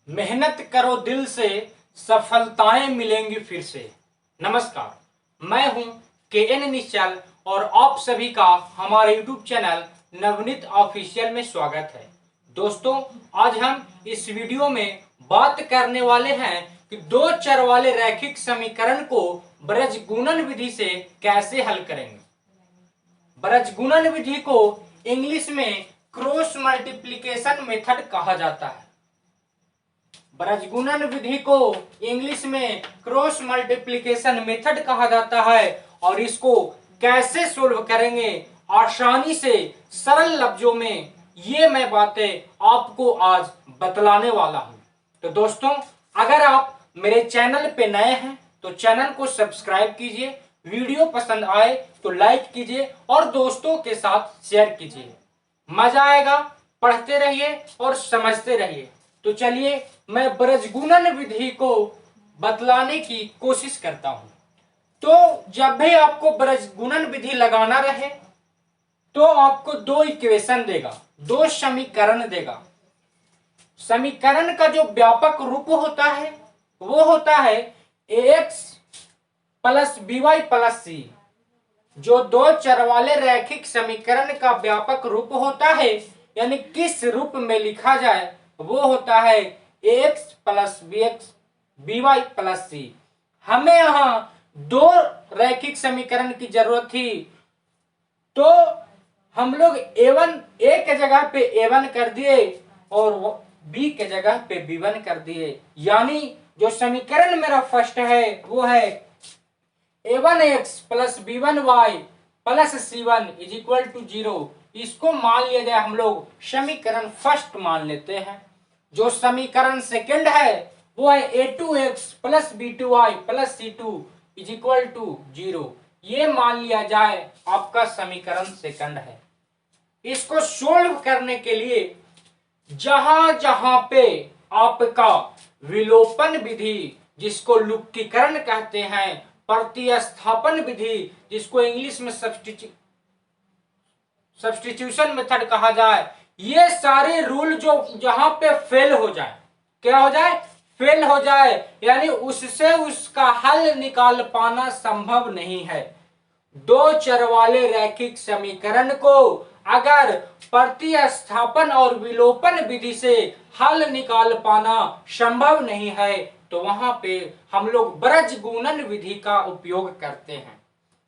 मेहनत करो दिल से, सफलताएं मिलेंगी फिर से। नमस्कार, मैं हूं KN निश्चल और आप सभी का हमारे YouTube चैनल नवनीत ऑफिशियल में स्वागत है। दोस्तों, आज हम इस वीडियो में बात करने वाले हैं कि दो चर वाले रैखिक समीकरण को बृजगुणन विधि से कैसे हल करेंगे। बृजगुणन विधि को इंग्लिश में क्रॉस मल्टीप्लिकेशन मेथड कहा जाता है। बृजगुणन विधि को इंग्लिश में क्रॉस मल्टीप्लिकेशन मेथड कहा जाता है और इसको कैसे सोल्व करेंगे आसानी से सरल लफ्जों में, ये मैं बातें आपको आज बतलाने वाला हूं। तो दोस्तों, अगर आप मेरे चैनल पे नए हैं तो चैनल को सब्सक्राइब कीजिए, वीडियो पसंद आए तो लाइक कीजिए और दोस्तों के साथ शेयर कीजिए। मजा आएगा, पढ़ते रहिए और समझते रहिए। तो चलिए मैं बृजगुणन विधि को बतलाने की कोशिश करता हूं। तो जब भी आपको बृजगुणन विधि लगाना रहे तो आपको दो इक्वेशन देगा, दो समीकरण देगा। समीकरण का जो व्यापक रूप होता है वो होता है ax plus by plus c। जो दो चर वाले रैखिक समीकरण का व्यापक रूप होता है, यानी किस रूप में लिखा जाए, वो होता है ax plus by plus c। हमें यहां दो रैखिक समीकरण की जरूरत थी, तो हम लोग a के जगह पे a1 कर दिए और b के जगह पे b1 कर दिए। यानी जो समीकरण मेरा फर्स्ट है वो है a1x plus b1y plus c1 is equal to 0। इसको मान लिया जाए, हम लोग समीकरण फर्स्ट मान लेते हैं। जो समीकरण सेकंड है वो है a2x plus b2y plus c2 is equal to 0। ये मान लिया जाए आपका समीकरण सेकंड है। इसको सोल्व करने के लिए जहां जहां पे आपका विलोपन विधि, जिसको लुप्तीकरण कहते हैं, प्रतिस्थापन विधि, जिसको इंग्लिश में सब्स्टिट्यूशन मेथड कहा जाए, ये सारे रूल जो जहां पे फेल हो जाए, क्या हो जाए, फेल हो जाए, यानी उससे उसका हल निकाल पाना संभव नहीं है। दो चर वाले रैखिक समीकरण को अगर प्रतिस्थापन और विलोपन विधि से हल निकाल पाना संभव नहीं है तो वहां पे हम लोग बृजगुणन विधि का उपयोग करते हैं।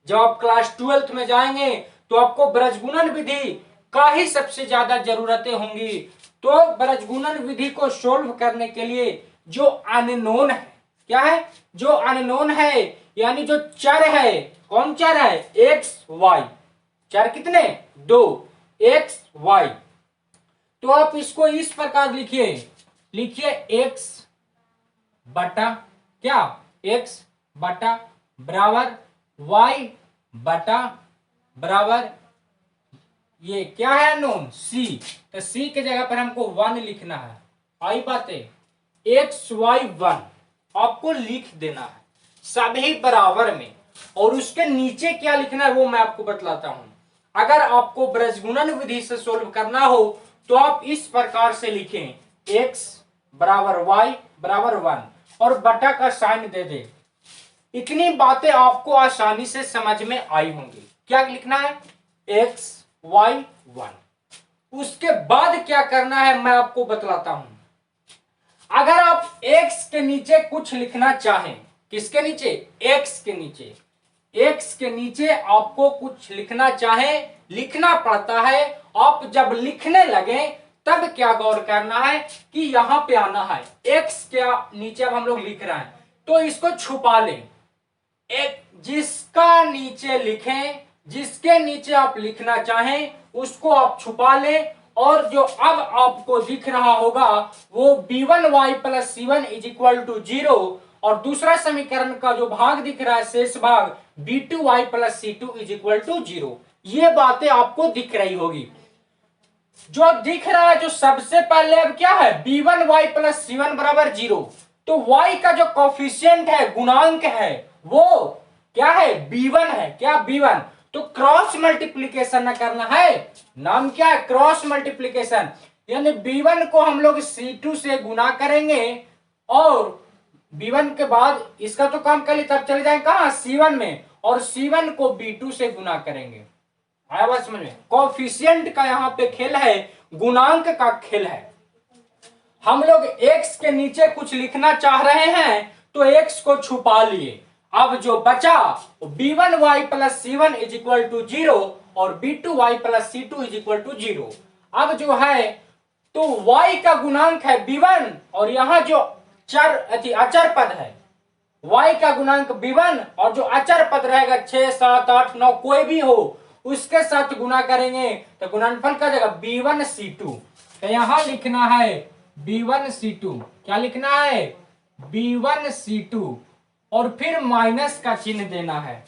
जब आप क्लास 12th में जाएंगे तो आपको बृजगुणन विधि का ही सबसे ज्यादा जरूरतें होंगी। तो बृजगुणन विधि को सोल्व करने के लिए जो अननोन है, क्या है, जो अननोन है, यानी जो चर है, कौन चर है, एक्स वाई। चर कितने, दो, एक्स वाई। तो आप इसको इस प्रकार लिखिए एक्स बटा क्या, एक्स बटा बराबर वाई बटा बराबर ये क्या है अननोन, सी। तो सी के जगह पर हमको 1 लिखना है। आई बातें, एक्स वाई 1 आपको लिख देना है सभी बराबर में, और उसके नीचे क्या लिखना है वो मैं आपको बतलाता हूं। अगर आपको बृजगुणन विधि से सोल्व करना हो तो आप इस प्रकार से लिखें, x बराबर y बराबर 1 और बटा का साइन दे दे। इतनी बातें आपको आसानी से समझ में आई होंगी। क्या लिखना है, x y 1। उसके बाद क्या करना है मैं आपको बतलाता हूं। अगर आप x के नीचे कुछ लिखना चाहें, किसके नीचे, x के नीचे, x के नीचे आपको कुछ लिखना चाहे, लिखना पड़ता है। आप जब लिखने लगे तब क्या गौर करना है कि यहां पे आना है, x के नीचे अब हम लोग लिख रहे हैं तो इसको छुपा लें। एक जिसका नीचे लिखें, जिसके नीचे आप लिखना चाहें उसको आप छुपा लें, और जो अब आपको दिख रहा होगा वो b1y plus c1 is equal to 0, और दूसरा समीकरण का जो भाग दिख रहा है, शेष भाग, b2y plus c2 is equal to 0। ये बातें आपको दिख रही होगी। जो दिख रहा है, जो सबसे पहले अब क्या है, b1y प्लस c1 बराबर 0। तो y का जो कोफिशिएंट है, गुणांक है, वो क्या है, b1 है। क्या, b1। तो क्रॉस मल्टीप्लीकेशन न करना है, नाम क्या है, क्रॉस मल्टीप्लीकेशन। यानी B1 को हम लोग C2 से गुना करेंगे और B1 के बाद इसका तो काम कर ली, तब चले जाएंगे कहां C1 में, और C1 को B2 से गुना करेंगे। आया बात समझ में? कोफिशिएंट का यहाँ पे खेल है, गुणांक का खेल है। हम लोग x के नीचे कुछ लिखना चाह रहे हैं तो x को छुपा लिए। अब जो बचा b1y plus C1 is equal to 0 और b2y plus C2 is equal to 0। अब जो है तो y का गुणांक है b1 और यहां जो अचर पद है y का गुणांक b1 और जो अचर पद रहेगा 6 7 8 9 कोई भी हो उसके साथ गुना करेंगे तो गुणनफल का जाएगा b1c2। तो यहां लिखना है b1c2, क्या लिखना है b1c2 और फिर माइनस का चिन्ह देना है।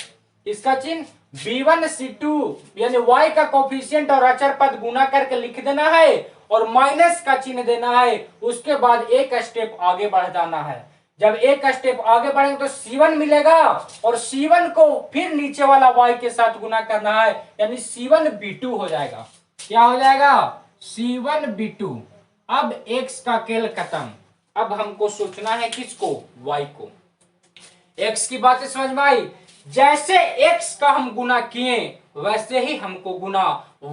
इसका चिन्ह b1c2 यानी y का कोफिशिएंट और अचर पद गुना करके लिख देना है और माइनस का चिन्ह देना है। उसके बाद एक स्टेप आगे बढ़ जाना है। जब एक स्टेप आगे बढ़ेंगे तो C1 मिलेगा और C1 को फिर नीचे वाला y के साथ गुना करना है, यानी C1b2 हो जाएगा। क्या हो जाएगा C1b2। अब x का खेल खत्म। अब हमको सोचना है किसको, y को। x की बातें समझ में आई? जैसे x का हम गुना किए वैसे ही हमको गुना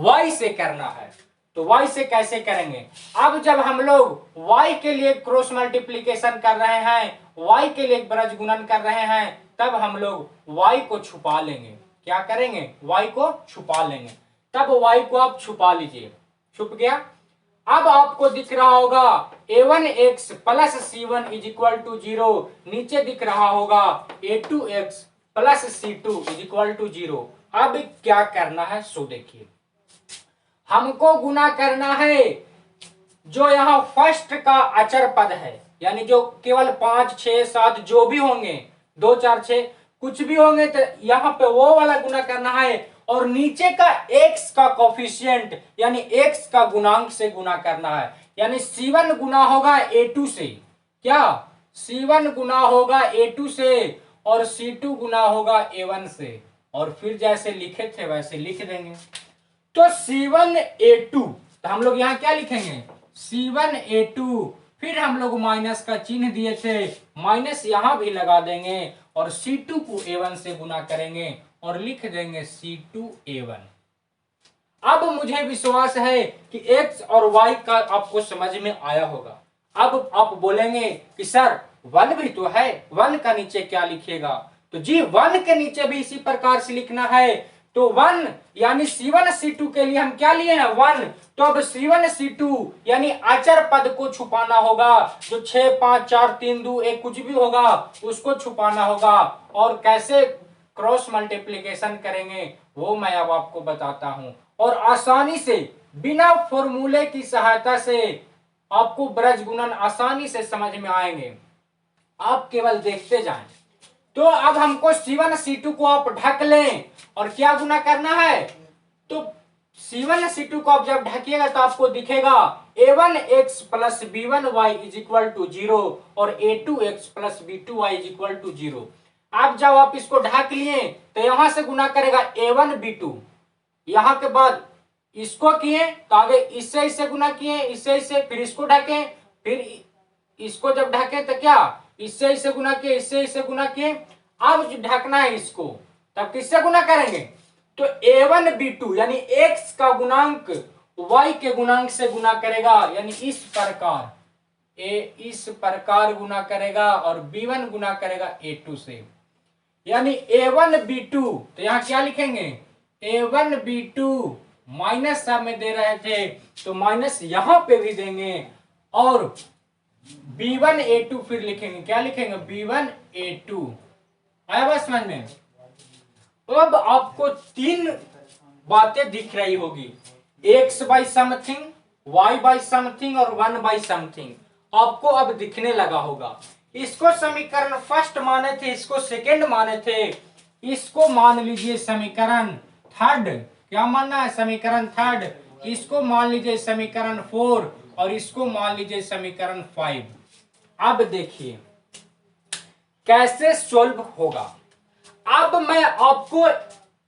y से करना है। तो y से कैसे करेंगे? अब जब हम लोग y के लिए क्रॉस मल्टीप्लीकेशन कर रहे हैं, y के लिए ब्रज गुणन कर रहे हैं, तब हम लोग y को छुपा लेंगे। क्या करेंगे? y को छुपा लेंगे। तब y को आप छुपा लीजिए, छुप गया। अब आपको दिख रहा होगा a1x plus C1 is equal to 0, नीचे दिख रहा होगा a2x plus C2 is equal to 0। अब क्या करना है सो देखिए, हमको गुना करना है जो यहाँ फर्स्ट का अचर पद है, यानी जो केवल 5 6 7 जो भी होंगे 2 4 6 कुछ भी होंगे तो यहाँ पे वो वाला गुना करना है और नीचे का x का कोफिशिएंट यानी x का गुणांक से गुना करना है। यानी C1 गुना होगा A2 से, क्या C1 गुना होगा A2 से और C2 गुना होगा A1 से, और फिर जैसे लिखे थे वैसे लिख देंगे। तो C1A2, तो हम लोग यहाँ क्या लिखेंगे C1A2, फिर हम लोग माइनस का चिन्ह दिए थे, माइनस यहां भी लगा देंगे और C2 को A1 से गुना करेंगे और लिख देंगे C2A1। अब मुझे विश्वास है कि x और y का आपको समझ में आया होगा। अब आप बोलेंगे कि सर 1 भी तो है, 1 का नीचे क्या लिखेगा? तो जी 1 के नीचे भी इसी प्रकार से लिखना है। तो 1 यानी C1 C2 के लिए हम क्या लिए हैं 1, तो अब C1 C2 यानी अचर पद को छुपाना होगा। जो 6 5 4 3 2 1 कुछ भी होगा उसको छुपाना होगा। और कैसे क्रॉस मल्टीप्लिकेशन करेंगे वो मैं अब आपको बताता हूं, और आसानी से बिना फॉर्मूले की सहायता से आपको ब्रज गुणन आसानी से समझ में आएंगे। आप केवल देखते जाएं। तो अब हमको C1 C2 को आप ढक लें और क्या गुना करना है? तो C1 C2 को आप जब ढकिएगा तो आपको दिखेगा A1x plus B1y is equal to 0 और A2x plus B2y is equal to 0। अब जब आप इसको ढक लिए तो यहां से गुना करेगा A1 B2, यहां के बाद इसको किए तो आगे इससे इससे गुना किए, इससे इससे, फिर इसको ढके, फिर इसको जब ढके तो क्या इससे इससे गुना किए, इससे इससे गुना किए। अब ढकना है इसको, तब किससे गुना करेंगे? तो A1 B2 यानी x का गुणांक y के गुणांक से गुना करेगा, यानी इस प्रकार गुना करेगा और B1 गुना करेगा A2 से, यानी A1 B2। तो यहां क्या लिखेंगे A1 B2 माइनस सब में दे रहे थे तो माइनस यहां पे भी देंगे और B1 A2 फिर लिखेंगे, क्या लिखेंगे B1 A2। आया बात समझ में? अब आपको 3 बातें दिख रही होगी, x by something, y by something और 1 बाई समथिंग आपको अब दिखने लगा होगा। इसको समीकरण फर्स्ट माने थे, इसको सेकंड माने थे, इसको मान लीजिए समीकरण थर्ड। क्या मानना है? समीकरण थर्ड। इसको मान लीजिए समीकरण 4 और इसको मान लीजिए समीकरण 5। अब देखिए कैसे सॉल्व होगा। अब मैं आपको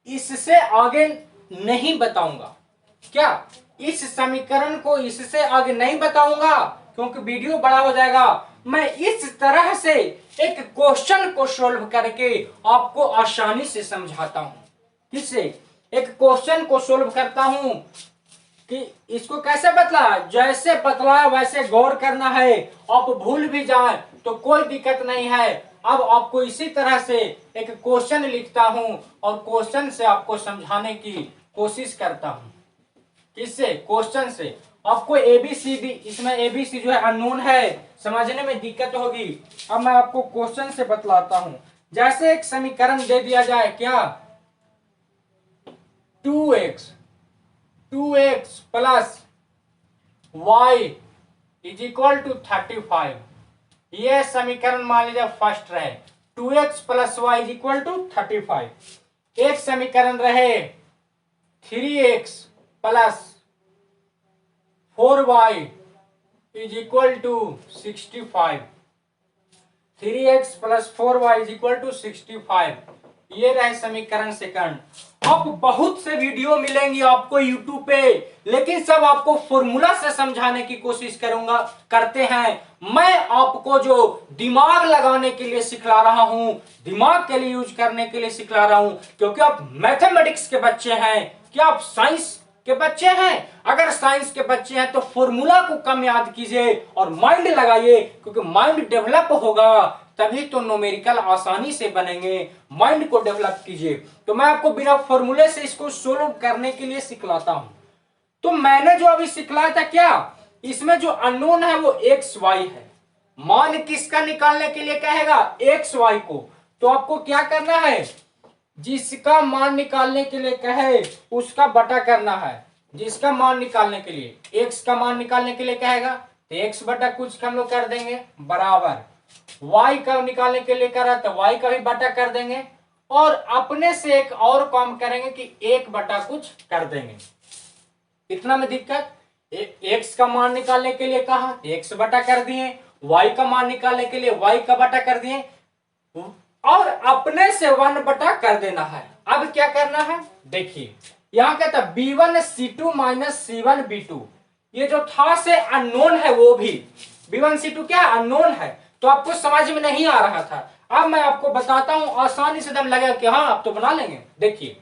इससे आगे नहीं बताऊंगा, क्या इस समीकरण को इससे आगे नहीं बताऊंगा क्योंकि वीडियो बड़ा हो जाएगा। मैं इस तरह से एक क्वेश्चन को सोल्व करके आपको आसानी से समझाता हूं। किससे? एक क्वेश्चन को सोल्व करता हूं कि इसको कैसे बतला, जैसे बतलाया वैसे गौर करना है। आप भूल भी जाए तो कोई दिक्कत नहीं है। अब आपको इसी तरह से एक क्वेश्चन लिखता हूं और क्वेश्चन से आपको समझाने की कोशिश करता हूं। किससे? क्वेश्चन से। आपको एबीसीडी, इसमें एबीसी जो है अननोन है, समझने में दिक्कत होगी। अब मैं आपको क्वेश्चन से बतलाता हूं। जैसे एक समीकरण दे दिया जाए, क्या 2x plus y is equal to 35। यह समीकरण मान लीजिए फर्स्ट रहे, 2x plus y is equal to 35। एक समीकरण रहे 3x plus 4y is equal to 65। 3x plus 4y is equal to 65। ये रहे समीकरण सेकंड। अब बहुत से वीडियो मिलेंगी आपको यूट्यूब पे, लेकिन सब आपको फॉर्मूला से समझाने की कोशिश करते हैं। मैं आपको जो दिमाग लगाने के लिए सिखला रहा हूं, दिमाग के लिए यूज करने के लिए सिखला रहा हूं, क्योंकि आप मैथमेटिक्स के बच्चे हैं। क्या आप साइंस के बच्चे हैं? अगर साइंस के बच्चे हैं तो फॉर्मूला को कम याद कीजिए और माइंड लगाइए, क्योंकि माइंड डेवलप होगा तभी तो न्यूमेरिकल आसानी से बनेंगे। माइंड को डेवलप कीजिए। तो मैं आपको बिना फॉर्मूले से इसको सोल्व करने के लिए सिखलाता हूं। तो मैंने जो अभी सिखलाया था, क्या इसमें जो अननोन है वो एक्स वाई है। मान किसका निकालने के लिए कहेगा? एक्स वाई को। तो आपको क्या करना है? जिसका मान निकालने के लिए कहे उसका बटा करना है। जिसका मान निकालने के लिए, एक्स का मान निकालने के लिए कहेगा तो एक्स बटा कुछ हम लोग कर देंगे बराबर, वाई का निकालने के लिए करा तो वाई का भी बटा कर देंगे, और अपने से एक और काम करेंगे कि एक बटा कुछ कर देंगे। इतना में दिक्कत? एक्स का मान निकालने के लिए कहा, एक्स बटा कर दिए, वाई का मान निकालने के लिए वाई का बटा कर दिए, और अपने से 1 बटा कर देना है। अब क्या करना है? देखिए यहां कहता है b1c2 माइनस c1b2। ये जो था से अननोन है, वो भी b1c2 क्या अननोन है, तो आपको समझ में नहीं आ रहा था। अब मैं आपको बताता हूं, आसानी से दम लगेगा कि हाँ आप तो बना लेंगे। देखिए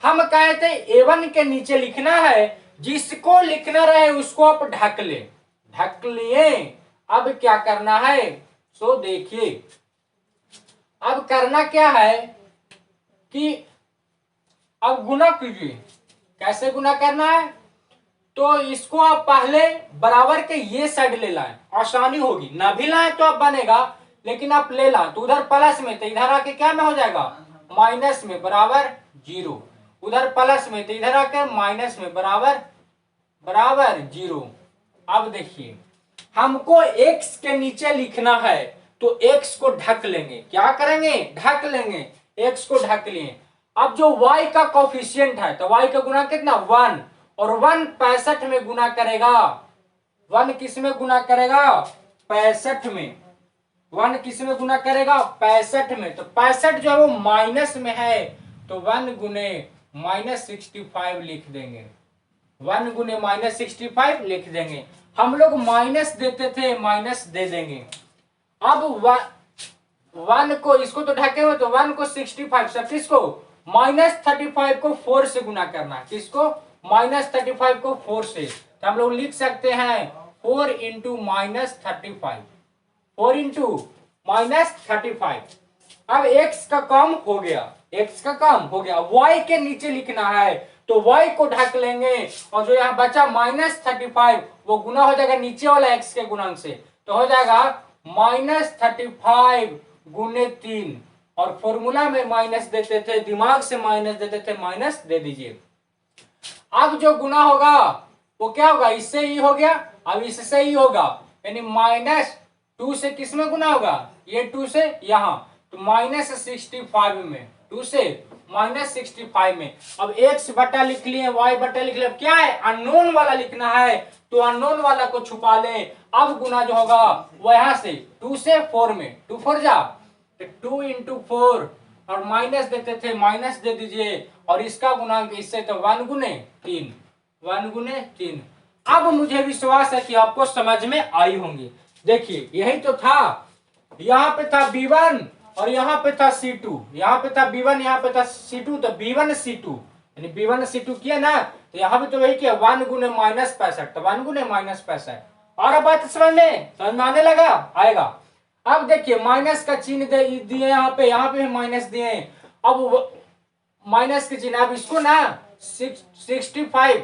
हम कहते a1 के नीचे लिखना है, जिसको लिखना रहे उसको आप ढक ले, ढक लिए। अब क्या करना है? सो देखिए अब करना क्या है कि अब गुना कीजिए। कैसे गुना करना है? तो इसको आप पहले बराबर के ये साइड ले लाएं, आसानी होगी। ना भी लाएं तो अब बनेगा, लेकिन आप ले लाएं तो उधर प्लस में तो इधर आके क्या में हो जाएगा? माइनस में, बराबर 0। उधर प्लस में तो इधर आके माइनस में, बराबर बराबर 0। अब देखिए हमको x के नीचे लिखना है तो x को ढक लेंगे। क्या करेंगे? ढक लेंगे। x को ढक लिए। अब जो y का कोफिशिएंट है तो y का गुना कितना? 1, और 1 65 में गुना करेगा। 1 किस में गुना करेगा? 65 में। 1 किस में गुना करेगा? 65 में। तो 65 जो है वो माइनस में है, तो 1 गुने -65 लिख देंगे। 1 गुने -65 लिख देंगे। हम लोग माइनस देते थे, माइनस दे देंगे। अब 1 को, इसको तो ढके हुए, तो 1 को 65 सब, किसको? -35 को 4 से गुना करना है। किसको? -35 को 4 से। तो हम लोग लिख सकते हैं 4 इंटू -35, 4 इंटू -35। अब x का काम हो गया, x का काम हो गया। y के नीचे लिखना है तो y को ढक लेंगे, और जो यहाँ बचा -35 वो गुना हो जाएगा नीचे वाला x के गुणांक से, तो हो जाएगा -35 गुने 3। और फॉर्मूला में माइनस देते थे, दिमाग से माइनस देते थे, माइनस दे दीजिए। अब जो गुना होगा वो क्या होगा? इससे ही हो गया, अब इससे ही होगा, यानी -2 से किस में गुना होगा? ये 2 से यहां, तो -65 में, 2 से -65 में। अब x बटा लिख लिए, y बटा लिख लिए। क्या है? अननोन वाला लिखना है, तो अननोन वाला को छुपा ले। अब गुना जो होगा वो यहां से 2 से 4 में, 2 4 जा, 2 इंटू 4, और माइनस देते थे, माइनस दे दीजिए, और इसका गुणांक इससे तो 1 गुने 3। 1 गुने 3। अब मुझे विश्वास है कि आपको समझ में आई होंगी। देखिए यही तो था, यहाँ पे था B1 और यहाँ पे था C2, यहाँ पे था B1 यहाँ पे था C2, तो B1 C2 यानी B1 C2 किया ना, तो यहाँ पे तो वही किया 1 गुने -65, तो 1 गुने -65। और अब बात समझ में आने लगा आएगा। अब देखिए माइनस का चिन्ह दिए यहाँ पे भी माइनस दिए। अब माइनस के चिन्ह, अब इसको ना 65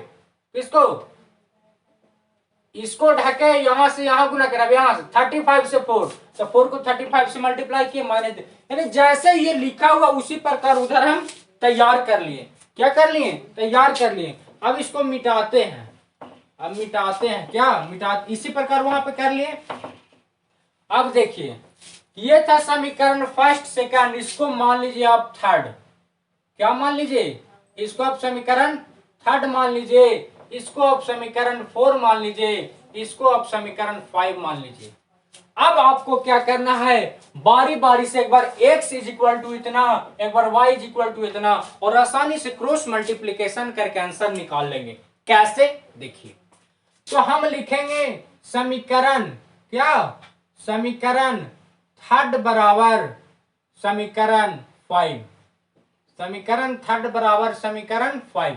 इसको ढके यहां से यहां गुना करा, यहां से 35 से 4, तो 4 को 35 से मल्टीप्लाई किए माइनस, यानी जैसे ये लिखा हुआ उसी प्रकार उधर हम तैयार कर लिए। क्या कर लिए? तैयार कर लिए। अब इसको मिटाते हैं, अब मिटाते हैं, क्या इसी प्रकार वहां पे कर लिए। अब देखिए ये था समीकरण फर्स्ट सेकंड, इसको मान लीजिए आप थर्ड। क्या मान लीजिए? इसको आप समीकरण थर्ड मान लीजिए, इसको आप समीकरण 4 मान लीजिए, इसको आप समीकरण 5 मान लीजिए। अब आपको क्या करना है, बारी बारी से एक बार x इज इक्वल टू इतना, एक बार y इज इक्वल टू इतना, और आसानी से क्रॉस मल्टीप्लीकेशन करके आंसर निकाल लेंगे। कैसे? देखिए, तो हम लिखेंगे समीकरण क्या, समीकरण थर्ड बराबर समीकरण 5, समीकरण थर्ड बराबर समीकरण 5।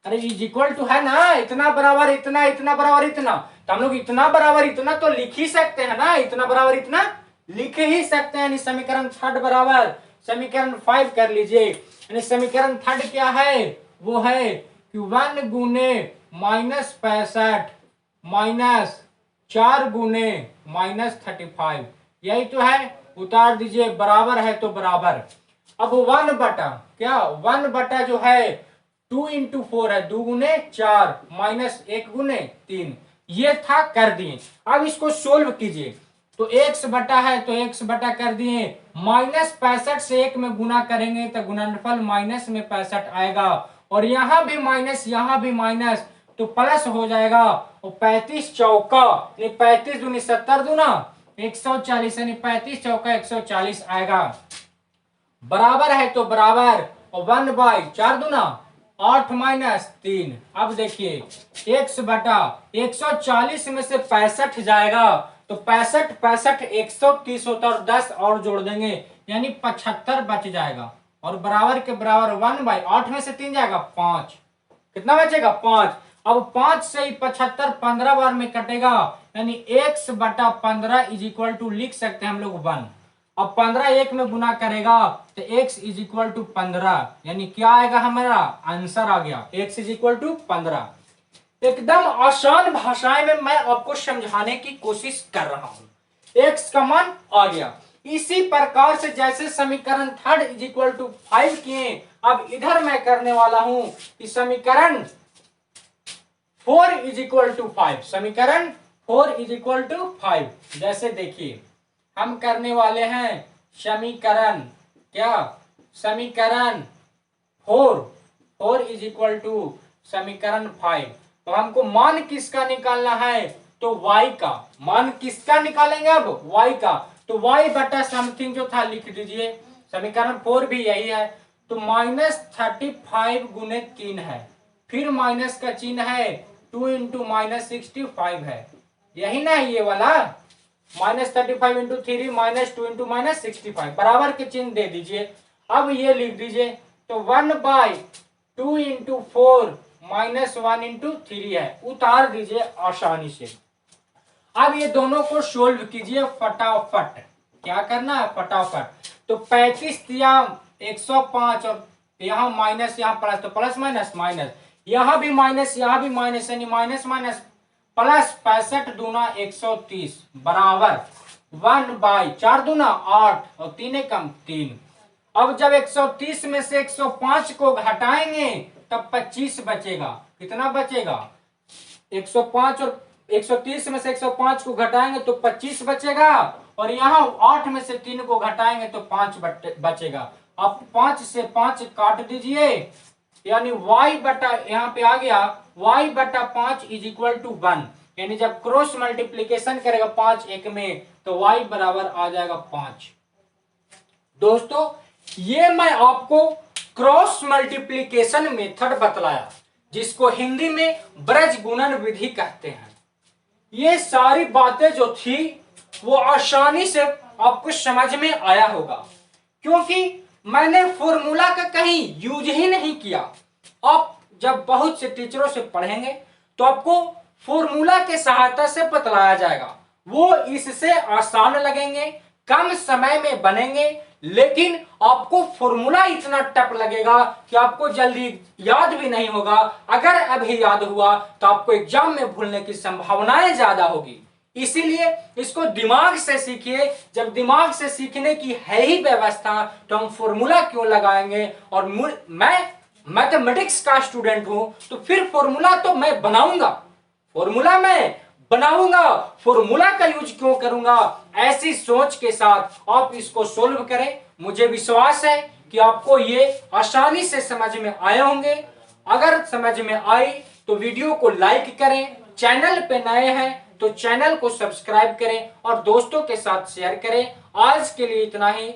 अरे इज इक्वल टू है ना, इतना बराबर इतना, इतना बराबर इतना, तो हम लोग इतना बराबर इतना तो लिख ही सकते हैं ना, इतना बराबर इतना लिख ही सकते हैं। यानी समीकरण थर्ड बराबर समीकरण 5 कर लीजिए। यानी समीकरण थर्ड क्या है, वो है कि 1 गुने -65 माइनस 4 गुने -35, यही तो है। उतार दीजिए, बराबर है तो बराबर। अब 1 बटा क्या, 1 बटा जो है 2 इंटू 4 है, 2 गुने 4 माइनस 1 गुने 3, ये था कर दिए। अब इसको सोल्व कीजिए, तो x बटा है तो x बटा कर दिए, -65 से 1 में गुना करेंगे तो गुणनफल माइनस में 65 आएगा, और यहाँ भी माइनस यहाँ भी माइनस, तो प्लस हो जाएगा। और 35 चौका 35 दूनी 70 दूना 140, यानी 35 चौका 140 आएगा। बराबर है तो बराबर, और 1/4 दूना 8 माइनस 3। अब देखिए x बटा 140 में से 65 जाएगा, तो 65 130 होता है, और 10 और जोड़ देंगे यानी 75 बच जाएगा। और बराबर के बराबर 1/8 में से 3 जाएगा 5, कितना बचेगा 5। अब 5 से 75 15 बार में कटेगा, यानी x बटा 15 इज इक्वल टू लिख सकते हैं हम लोग 1। अब 15 1 में गुना करेगा तो x इज इक्वल टू 15, यानी क्या आएगा, हमारा आंसर आ गया x इज इक्वल टू 15। एकदम आसान भाषाएं में मैं आपको समझाने की कोशिश कर रहा हूं। x का मान आ गया। इसी प्रकार से जैसे समीकरण थर्ड इज इक्वल टू 5 किए, अब इधर मैं करने वाला हूं कि समीकरण 4 इज इक्वल टू 5, समीकरण 4 इज इक्वल टू 5। जैसे देखिए हम करने वाले हैं समीकरण क्या, समीकरण 4 इज इक्वल टू समीकरण 5। तो हमको मान किसका निकालना है, तो y का मान किसका निकालेंगे, अब y का, तो y बटा समथिंग जो था लिख दीजिए। समीकरण 4 भी यही है, तो -35 गुने 3 है, फिर माइनस का चिन्ह है 2 इंटू -65 है, यही ना ये वाला, -35 इंटू 3 -2 इंटू -65, बराबर के चिन्ह दे दीजिए। अब ये लिख दीजिए, तो 1/2 इंटू 4 -1 इंटू 3 है, उतार दीजिए आसानी से। अब ये दोनों को सोल्व कीजिए फटाफट। क्या करना है, फटाफट। तो 35 दिया 105, और यहाँ माइनस यहाँ प्लस, तो प्लस माइनस माइनस, यहाँ भी माइनस यहाँ भी माइनस, यानी माइनस माइनस प्लस 65 दूना 130 बराबर 1/4 दूना 8 और 3 कम 3। अब जब 130 में से 105 को घटाएंगे तब 25 बचेगा। कितना बचेगा, 105 और 130 में से 105 को घटाएंगे तो 25 बचेगा, और यहाँ 8 में से 3 को घटाएंगे तो 5 बचेगा। अब 5 से 5 काट दीजिए, यानी y बटा यहाँ पे आ गया y बटा 5 इज इक्वल टू 1, यानी जब क्रॉस मल्टीप्लीकेशन करेगा 5 1 में तो y बराबर आ जाएगा 5। दोस्तों ये मैं आपको क्रॉस मल्टीप्लीकेशन मेथड बतलाया, जिसको हिंदी में ब्रज गुणन विधि कहते हैं। ये सारी बातें जो थी वो आसानी से आपको समझ में आया होगा, क्योंकि मैंने फॉर्मूला का कहीं यूज ही नहीं किया। आप जब बहुत से टीचरों से पढ़ेंगे तो आपको फॉर्मूला के सहायता से बतलाया जाएगा, वो इससे आसान लगेंगे, कम समय में बनेंगे, लेकिन आपको फॉर्मूला इतना टफ लगेगा कि आपको जल्दी याद भी नहीं होगा। अगर अभी याद हुआ तो आपको एग्जाम में भूलने की संभावनाएं ज्यादा होगी। इसीलिए इसको दिमाग से सीखिए। जब दिमाग से सीखने की है ही व्यवस्था तो हम फॉर्मूला क्यों लगाएंगे। और मैं मैथमेटिक्स का स्टूडेंट हूं तो फिर फॉर्मूला तो मैं बनाऊंगा, फॉर्मूला मैं बनाऊंगा, फॉर्मूला का यूज क्यों करूंगा। ऐसी सोच के साथ आप इसको सोल्व करें। मुझे विश्वास है कि आपको ये आसानी से समझ में आए होंगे। अगर समझ में आई तो वीडियो को लाइक करें, चैनल पे नए हैं तो चैनल को सब्सक्राइब करें और दोस्तों के साथ शेयर करें। आज के लिए इतना ही।